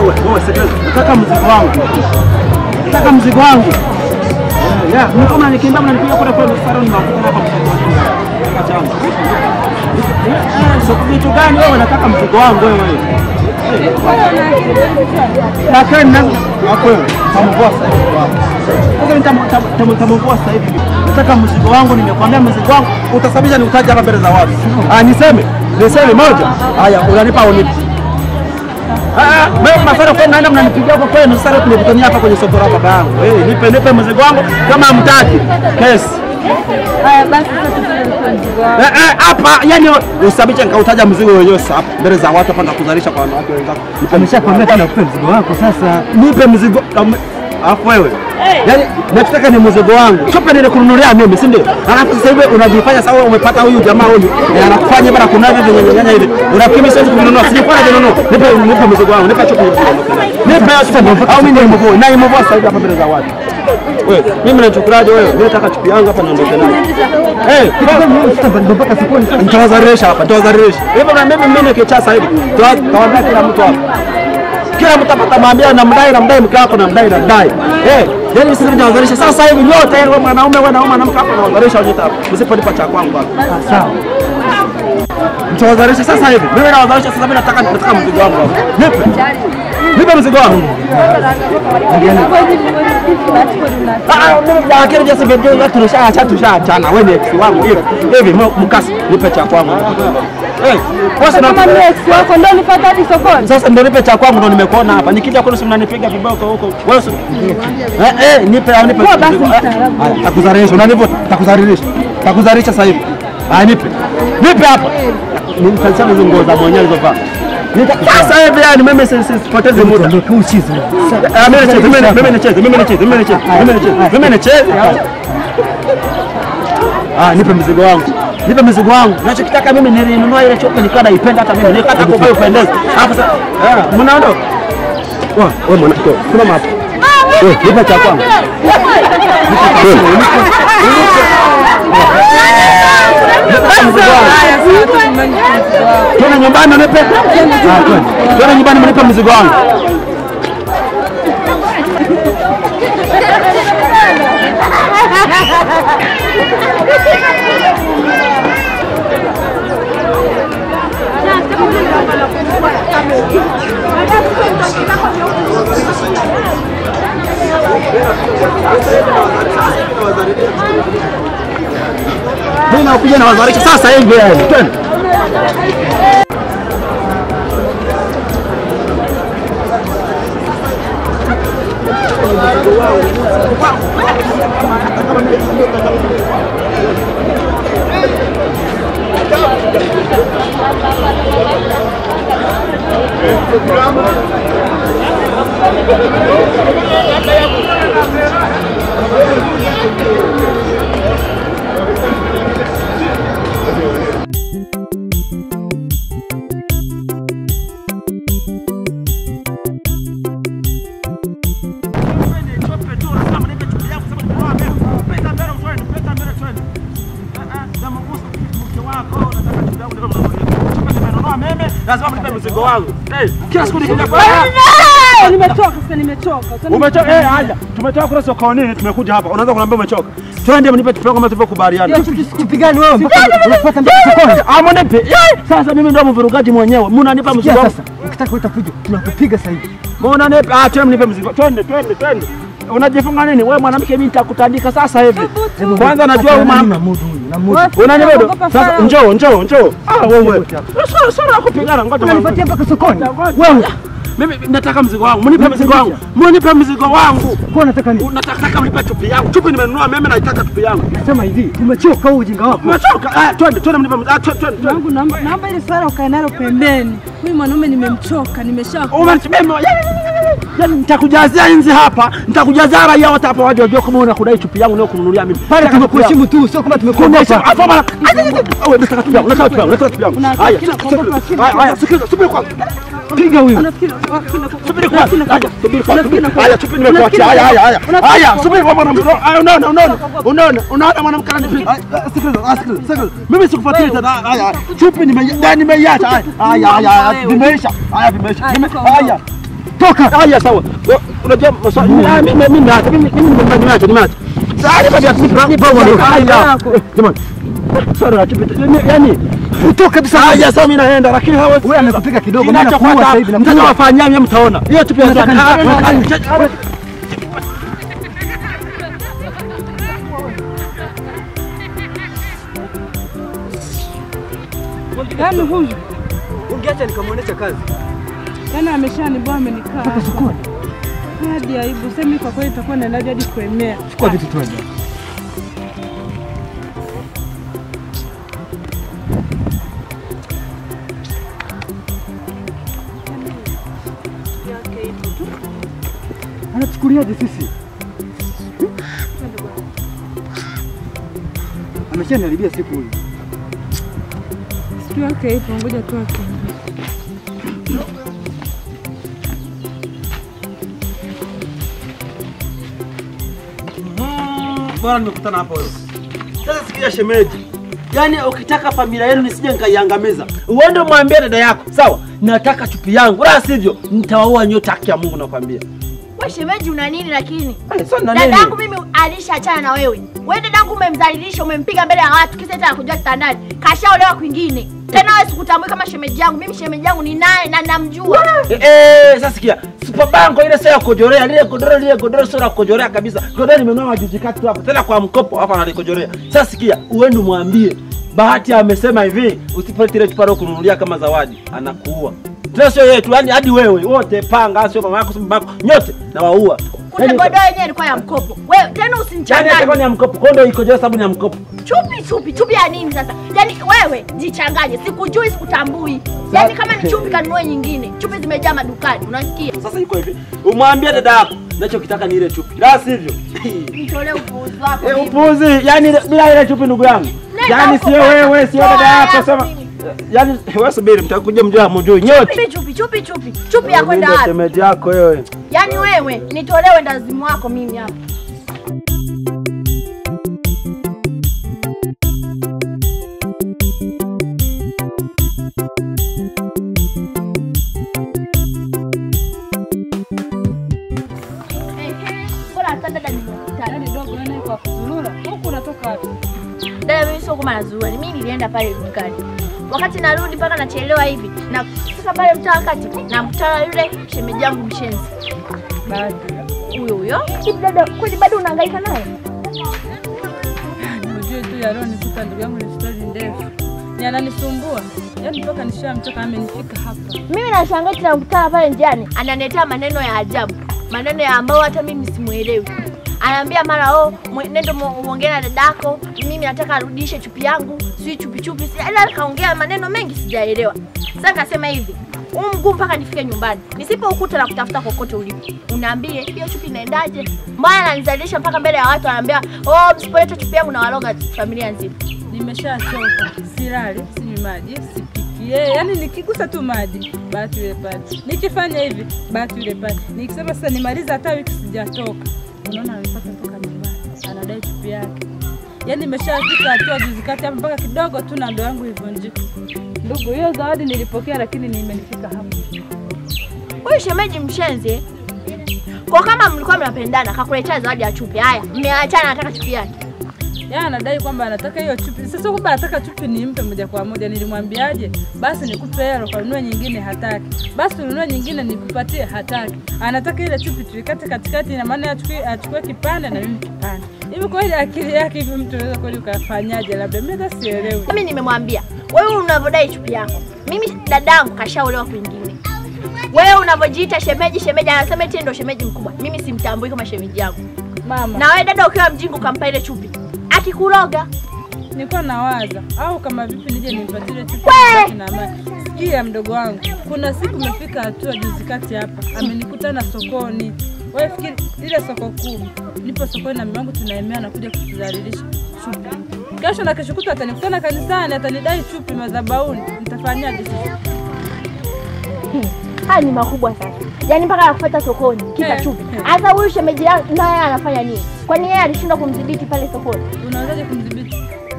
Wewe sikiliza. Nataka mzigo wangu. Nataka mzigo wangu. Mimi kama nikienda mnanipiga kule kwa salon na kukutana hapa mshikaji. Sio kitu gani wewe unataka mzigo wangu wewe? Lakini hapo tamvua sasa hivi. Sasa nitamvua sasa hivi. Nataka mzigo wangu, nimekwambia mzigo wangu utasababisha niutaje hapa mbele za watu. Niseme moja. Haya unanipa unipi. Mimi masara kwa naenda mnanipigia kwa kweli sasa tunakutania hapa kwenye soko la baba yangu. Nipe mzigo wangu kama hamtaki. Kesi. Haya basi sasa mzigo wangu. Hapa yani usababisha nikautaja mzigo wenyewe sasa mbele za watu hapa ndakuzarisha kwa wanawake wenzako. Nimeshakwambia tena kupe mzigo wako sasa. Nipe mzigo. Alafu wewe. Yaani nataka ni mzigo wangu. Chope nile kununulia mimi, si ndio? Alafu sasa hivi unajifanya sawa umepata huyu jamaa huyu. Anakufanya bana kuna hivi nyanya hivi. Unafikiri siwezi kununua? Sijafanya kununua. Nipe mzigo wangu. Nipe chope. Nipe au mimi nimevua. Na nimevua sasa hivi hapa mbele za watu. Wewe, mimi nachukuraje wewe? Mimi nataka chupi yangu hapa niondoke nayo. Mpaka sokoni nitawazarisha hapa, nitawazarisha. Hivyo na mimi nikicha sasa hivi. Tawaambia kila mtu hapa. Kila mtu atamwambia namdai mke wako namdai. Yaani sisi tunawazalisha sasa hivi yote wewe mwanaume mwanamke hapo nawazarisha wote hapa. Msiponipa cha kwangu hapa. sawa. Mtawazalisha sasa hivi. Mimi nawazarisha sasa hivi nataka mzigo wangu hapa. Nipe mzigo wangu. Lakini just video tushachana wewe ni ex wangu hivi mkasi nipe cha kwangu. Kama ni ex wako ndio nifuata hadi sokoni. Sasa ndio nipe cha kwangu ndio nimekuona hapa. Nikija kwenu mnanipiga viboko huko. Wewe nipe takuzarisha unanivuta takuzarisha sasa hivi. Nipe hapa. Nimefanya hizo nguo za mwenyewe hizo vaa. Sasa hivi yani mimi sipoteze muda. Ndio kuuchiza. Mimi nacheza. Nipe mzigo wangu. Ninachokitaka mimi nilinunua ile chope nikawa naipenda hata mimi. Nikataka kwa hiyo pendeza. Hapo sasa mnaondoka. Wewe mwanamke, kuna mapo. Nipe cha kwangu. Twende nyumbani nipe. Twende nyumbani mnipe mzigo wangu. Mimi nakuja na wazarisha sasa hivi yani. Twende. Lazima mnipe mzigo wangu. Kila siku nikija kwa Nimechoka sasa, nimechoka. Umechoka? Haya. Tumetoka kule sokoni tumekuja hapa. Unaanza kuniambia umechoka. Twende mnipe tupe kama tulivyokubaliana. Tupigane wewe unafuata mbele sokoni. Mnipe. Sasa mimi ndio mvurugaji mwenyewe. Mnanipa mzigo wangu. Sasa ukitaka utakuja tunakupiga sasa hivi. Mbona twende mnipe mzigo. Twende. Unajifunga nini? Wewe mwanamke mimi nitakutandika sasa hivi. Kwanza najua wewe mama. Unanibodo. Sasa njoo. Wewe. Sasa kupigana ngoja. Unanipatia mpaka sokoni. Wewe. Mimi nataka mzigo wangu. Mnipe mzigo wangu. Mnipe mzigo wangu. Kwa nataka nini? Nataka mnipe chupi yangu. Chupi nimenunua mimi naitaka chupi yangu. Nasema hivi, tumechoka huu ujinga wako. Umechoka? Twende mnipe. Twende. Wangu naomba ile swala ukae nalo pembeni. Mimi mwanaume nimemchoka, Umenichemema. Yaani nitakujazia inzi hapa, nitakujazia raia wote hapa waje wajue kama unakudai chupi yangu leo kununulia mimi. Pale tumekuheshimu tu, sio kama tumekuogopa. Hapo bana. Wewe nataka chupi yangu. Haya, subiri kwanza. Piga huyo. Subiri kwanza. Haya, chupi nimekuachia. Haya, subiri kwa mwanamke. Unaona mwanamke ananipiga. Sikiliza. Mimi sikufuatilia tena. Haya, chupi nimeiacha. Haya, vimeisha. Haya. Toka. Haya sawa. Unajua maswali mimi nimeacha. Sasa tabia jamani. Sasa yani Utoka kabisa. Haya sawa mimi naenda lakini hawa wewe anakupiga kidogo mimi nakuua sasa hivi. Mtawafanyia mimi mtaona. Hiyo tupi Yaani huyu ungeacha nikamuonesha kazi. yaani ameshaniboa amenikaa. Toka sokoni. Hadi aibu sema kwa kweli itakuwa na ndani hadi kuemea. Chukua vitu twende. Anachukuliaje sisi? Ameshaniharibia siku hii. Siku yake ipo, ngoja tu akimbie. Bwana nimekutana hapa wewe. Sasa sikia shemeji. Yaani ukitaka familia yenu nisije nikaiangamiza. Uende mwambie dada yako, sawa? Nataka chupi yangu. La sivyo nitawaua nyote haki ya Mungu nakwambia. Wewe shemeji una nini lakini? Sasa Dadangu mimi alishaachana na wewe. Wewe dadangu umemdhalilisha, umempiga mbele ya watu kisa eti anakujua kitandani. Kashaolewa kwingine. Tena wewe sikutambui kama shemeji yangu. Mimi shemeji yangu ni naye na namjua. Sasa sikia. Super bango ile sio ya kujorea, lile godoro sio la kujorea kabisa. Godoro nimenunua majuzi kati tu hapo. Tena kwa mkopo hapa analikojorea. Sasa sikia, uende mwambie Bahati amesema hivi, usipate ile chupa kununulia kama zawadi, anakuua. Tena sio yetu, yani hadi wewe wote panga, sio mama yako, sio baba yako, nyote na waua. Kuna godoro yenyewe ilikuwa ya mkopo. Wewe tena usinichanganye. Yaani ilikuwa ni ya mkopo, kondo ikojoa sababu ni ya mkopo. Chupi ya nini sasa? Yaani wewe jichanganye, sikujui sikutambui. Yaani kama ni chupi kanunue nyingine. Chupi zimejaa madukani, unasikia? Sasa iko hivi. Umwambie dada yako, ninachokitaka ni ile chupi. La sivyo. Nitolee upuuzi wako. Upuuzi, yani bila ile chupi ndugu yangu. Yaani sio wewe, sio dada yako sema. Yaani wewe subiri mtakuja mjua mjui nyote. Chupi ya kwenda wapi? Shemeji yako wewe. Yaani wewe nitolewe ndazimu wako mimi hapa. Dada mimi sio kama nazurua, mimi nilienda pale dukani. Wakati narudi mpaka nachelewa hivi na kufika pale mtaa kati na mkutana yule shemeji yangu mshenzi. Bado. Huyo. Hivi dada kwani bado unahangaika naye? Unajua tu ya roho nikuta ndugu yangu ni story ndefu. Ni ananisumbua. Yaani mpaka nishamtoka amenifika hapa. Mimi nashangaa tena mkutana pale njiani, ananiletea maneno ya ajabu. Maneno ya ambao hata mimi simuelewi. Anaambia mara nenda muongee na dadako, mimi nataka arudishe chupi yangu, si chupi. Yaani kaongea maneno mengi sijaelewa. Sasa akasema hivi, mguu mpaka nifike nyumbani. Nisipoukuta na kutafuta kokote ulipo. Unaambie hiyo chupi inaendaje? Mbona ananizalisha mpaka mbele ya watu anaambia, msipoleta chupi yangu na waloga familia nzima. Nimeshachoka. Silali, sinywi maji, sipiki. Yaani nikigusa tu maji, bahati ile pale. Nikifanya hivi, bahati ile pale. Nikisema sasa nimaliza hata wiki sijatoka. Unaona anapata mpaka nyumbani. Anadai chupi yake. Yaani nimeshafika hatua juzi kati hapa mpaka kidogo tu na ndo yangu ivunjike. Ndugu, hiyo zawadi nilipokea lakini nimenifika hapa. Huyu shemeji mshenzi. Kwa kama mlikuwa mnapendana, akakuletea zawadi ya chupi. Haya, mmeachana anataka chupi yake. Yeye anadai kwamba anataka hiyo chupi. Sasa kwamba anataka chupi nimpe moja kwa moja. Nilimwambiaje? Basi nikupe hela kwa ununue nyingine hataki. Basi ununue nyingine nikupatie hataki. Anataka ile chupi tuikate katikati na maana achukue kipande na mimi kipande. Hivi kwa ile akili yake hivi mtu anaweza kweli ukafanyaje? Labda mimi hata sielewi. Mimi nimemwambia, wewe unavodai chupi yako. Mimi dadangu kashaolewa kwingine. Wewe unavojiita shemeji anasema eti ndio shemeji mkubwa. Mimi simtambui kama shemeji yangu. Mama. Na wewe dada ukiwa mjingu kampa ile chupi. Akikuroga. Nilikuwa nawaza au kama vipi nije nimpatie ile chupi na amani. Sikia mdogo wangu. Kuna siku umefika hatua juzi kati hapa. Amenikutana sokoni. Wewe fikiri ile soko kuu. Nipo sokoni na mimi wangu tunaemea na kuja kutudhalilisha chupi. Kesho na kesho kutwa atanikutana kanisani atanidai chupi madhabahuni. Nitafanyaje sasa? Haya ni makubwa sasa. Yaani mpaka anakufuata sokoni kisa chupi. Hata huyu shemeji naye anafanya nini? Kwani yeye alishindwa kumdhibiti pale sokoni? Unawezaje kumdhibiti?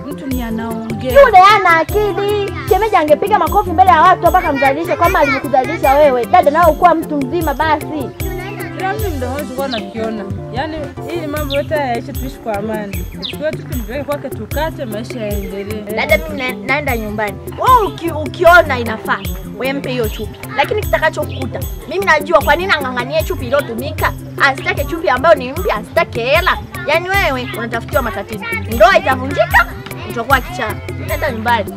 Mtu nani anaongea? Yule hana akili. Shemeji angepiga makofi mbele ya watu mpaka mzalishe kama alikuzalisha wewe. Dada nao kuwa mtu mzima basi. Mimi ndio kwa nakiona. Yaani ili mambo yote yaishe tuishi kwa amani. Tukiwa tukipeleka kwake tukate maisha yaendelee. Dada mimi naenda nyumbani. Wewe ukiona inafaa, wewe mpe hiyo chupi. Lakini kitakachokukuta, mimi najua kwa nini anganganie chupi iliyotumika. Asitake chupi ambayo ni mpya, asitake hela. Yaani wewe unatafutiwa matatizo. Ndoa itavunjika, utakuwa kichaa. Nenda nyumbani.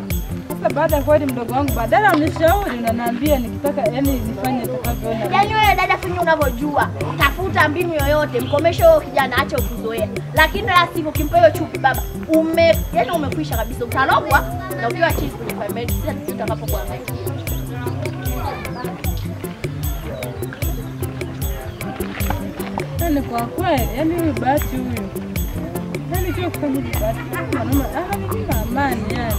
Sasa baada kwa mdogo wangu badala unishauri unaniambia nikitaka yani nifanye nitakavyoona. Yaani wewe dada fanya unavyojua. Tafuta mbinu yoyote, mkomeshe huyo kijana ache kuzoea. Lakini la sivyo ukimpa hiyo chupi baba, yani umekwisha kabisa. Utalogwa na ukiwa chief kwenye family sasa tutakapokuwa naye. Yaani kwa kweli, yani huyu Bahati huyu. Yaani kio kufanya Bahati. Mama, amani yani.